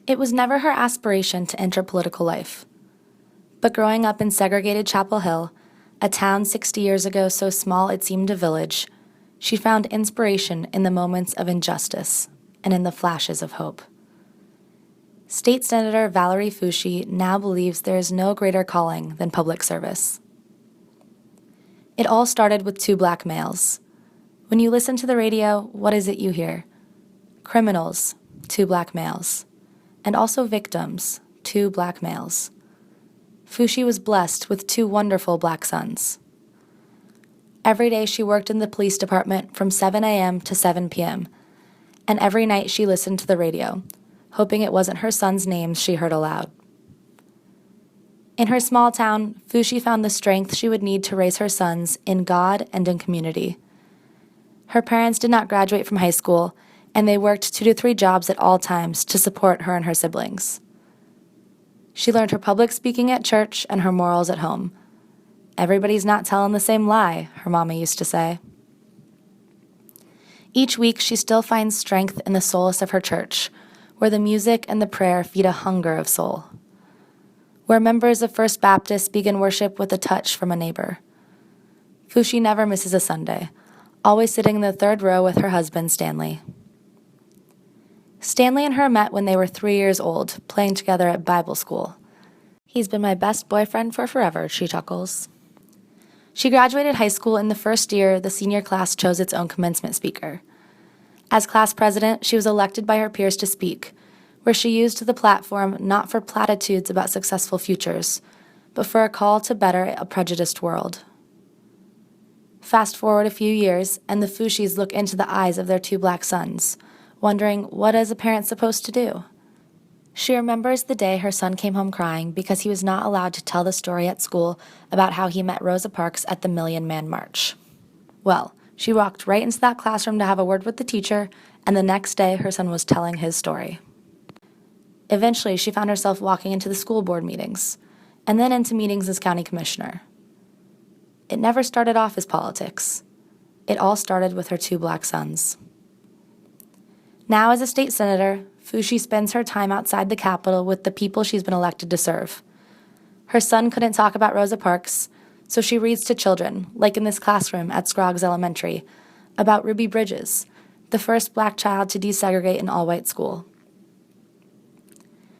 It was never her aspiration to enter political life. But growing up in segregated Chapel Hill, a town 60 years ago so small it seemed a village, she found inspiration in the moments of injustice and in the flashes of hope. State Senator Valerie Foushee now believes there is no greater calling than public service. It all started with two black males. When you listen to the radio, what is it you hear? Criminals, two black males. And also victims, two black males. Foushee was blessed with two wonderful black sons. Every day she worked in the police department from 7 a.m. to 7 p.m., and every night she listened to the radio, hoping it wasn't her sons' names she heard aloud. In her small town, Foushee found the strength she would need to raise her sons in God and in community. Her parents did not graduate from high school, and they worked 2 to 3 jobs at all times to support her and her siblings. She learned her public speaking at church and her morals at home. Everybody's not telling the same lie, her mama used to say. Each week, she still finds strength in the solace of her church, where the music and the prayer feed a hunger of soul. Where members of First Baptist begin worship with a touch from a neighbor. Foushee never misses a Sunday, always sitting in the 3rd row with her husband, Stanley. Stanley and her met when they were 3 years old, playing together at Bible school. He's been my best boyfriend for forever, she chuckles. She graduated high school in the first year the senior class chose its own commencement speaker. As class president, she was elected by her peers to speak, where she used the platform not for platitudes about successful futures, but for a call to better a prejudiced world. Fast forward a few years, and the Foushees look into the eyes of their 2 black sons, wondering what is a parent supposed to do. She remembers the day her son came home crying because he was not allowed to tell the story at school about how he met Rosa Parks at the Million Man March. Well, she walked right into that classroom to have a word with the teacher, and the next day her son was telling his story. Eventually, she found herself walking into the school board meetings, and then into meetings as county commissioner. It never started off as politics. It all started with her 2 black sons. Now as a state senator, Foushee spends her time outside the Capitol with the people she's been elected to serve. Her son couldn't talk about Rosa Parks, so she reads to children, like in this classroom at Scroggs Elementary, about Ruby Bridges, the first black child to desegregate an all-white school.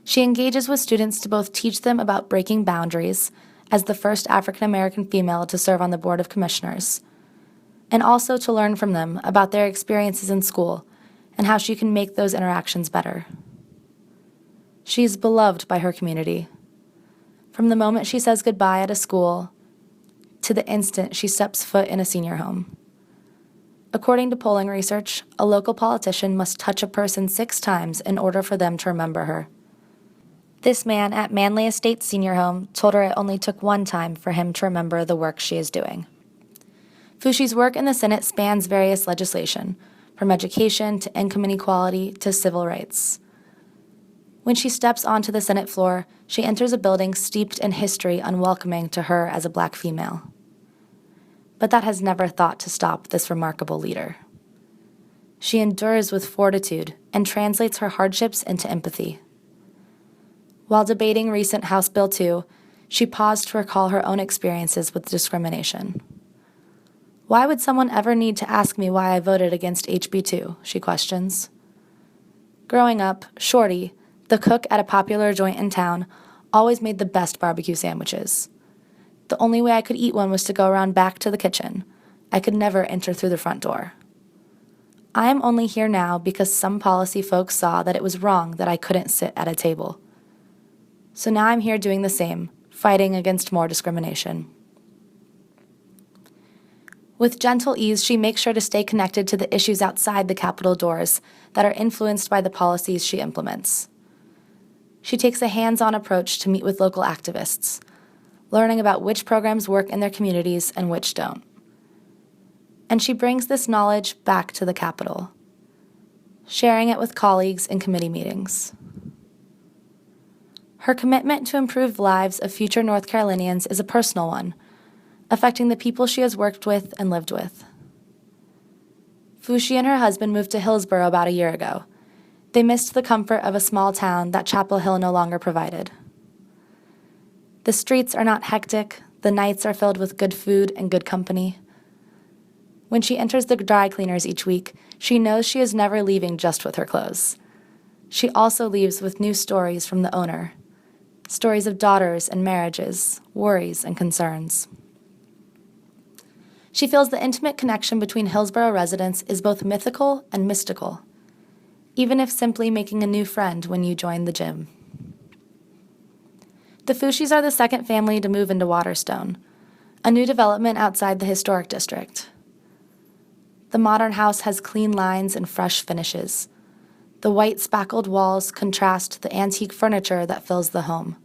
She engages with students to both teach them about breaking boundaries, as the first African-American female to serve on the Board of Commissioners, and also to learn from them about their experiences in school and how she can make those interactions better. She is beloved by her community. From the moment she says goodbye at a school to the instant she steps foot in a senior home. According to polling research, a local politician must touch a person 6 times in order for them to remember her. This man at Manly Estates Senior Home told her it only took 1 time for him to remember the work she is doing. Foushee's work in the Senate spans various legislation, from education to income inequality to civil rights. When she steps onto the Senate floor, she enters a building steeped in history unwelcoming to her as a black female. But that has never thought to stop this remarkable leader. She endures with fortitude and translates her hardships into empathy. While debating recent House Bill 2, she paused to recall her own experiences with discrimination. Why would someone ever need to ask me why I voted against HB 2, she questions. Growing up, Shorty, the cook at a popular joint in town, always made the best barbecue sandwiches. The only way I could eat one was to go around back to the kitchen. I could never enter through the front door. I am only here now because some policy folks saw that it was wrong that I couldn't sit at a table. So now I'm here doing the same, fighting against more discrimination. With gentle ease, she makes sure to stay connected to the issues outside the Capitol doors that are influenced by the policies she implements. She takes a hands-on approach to meet with local activists, learning about which programs work in their communities and which don't. And she brings this knowledge back to the Capitol, sharing it with colleagues in committee meetings. Her commitment to improve the lives of future North Carolinians is a personal one, affecting the people she has worked with and lived with. Foushee and her husband moved to Hillsborough about a year ago. They missed the comfort of a small town that Chapel Hill no longer provided. The streets are not hectic, the nights are filled with good food and good company. When she enters the dry cleaners each week, she knows she is never leaving just with her clothes. She also leaves with new stories from the owner, stories of daughters and marriages, worries and concerns. She feels the intimate connection between Hillsborough residents is both mythical and mystical, even if simply making a new friend when you join the gym. The Fushis are the second family to move into Waterstone, a new development outside the historic district. The modern house has clean lines and fresh finishes. The white spackled walls contrast the antique furniture that fills the home.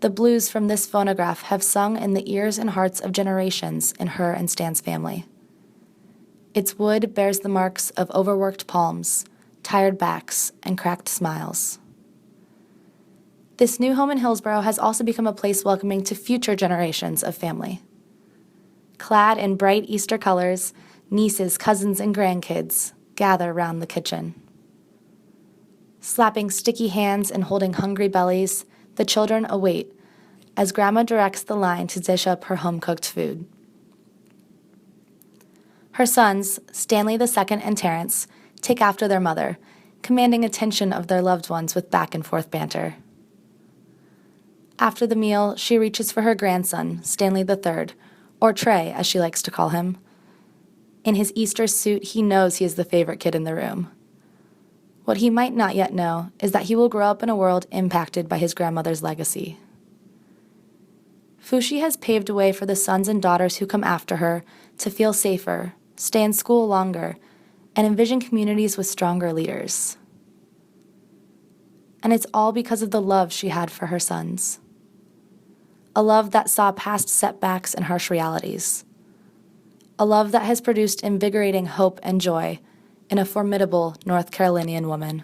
The blues from this phonograph have sung in the ears and hearts of generations in her and Stan's family. Its wood bears the marks of overworked palms, tired backs, and cracked smiles. This new home in Hillsborough has also become a place welcoming to future generations of family. Clad in bright Easter colors, nieces, cousins, and grandkids gather round the kitchen. Slapping sticky hands and holding hungry bellies, the children await as Grandma directs the line to dish up her home-cooked food. Her sons, Stanley II and Terrence, take after their mother, commanding attention of their loved ones with back-and-forth banter. After the meal, she reaches for her grandson, Stanley III, or Trey, as she likes to call him. In his Easter suit, he knows he is the favorite kid in the room. What he might not yet know is that he will grow up in a world impacted by his grandmother's legacy. Fushi has paved a way for the sons and daughters who come after her to feel safer, stay in school longer, and envision communities with stronger leaders. And it's all because of the love she had for her sons. A love that saw past setbacks and harsh realities. A love that has produced invigorating hope and joy in a formidable North Carolinian woman.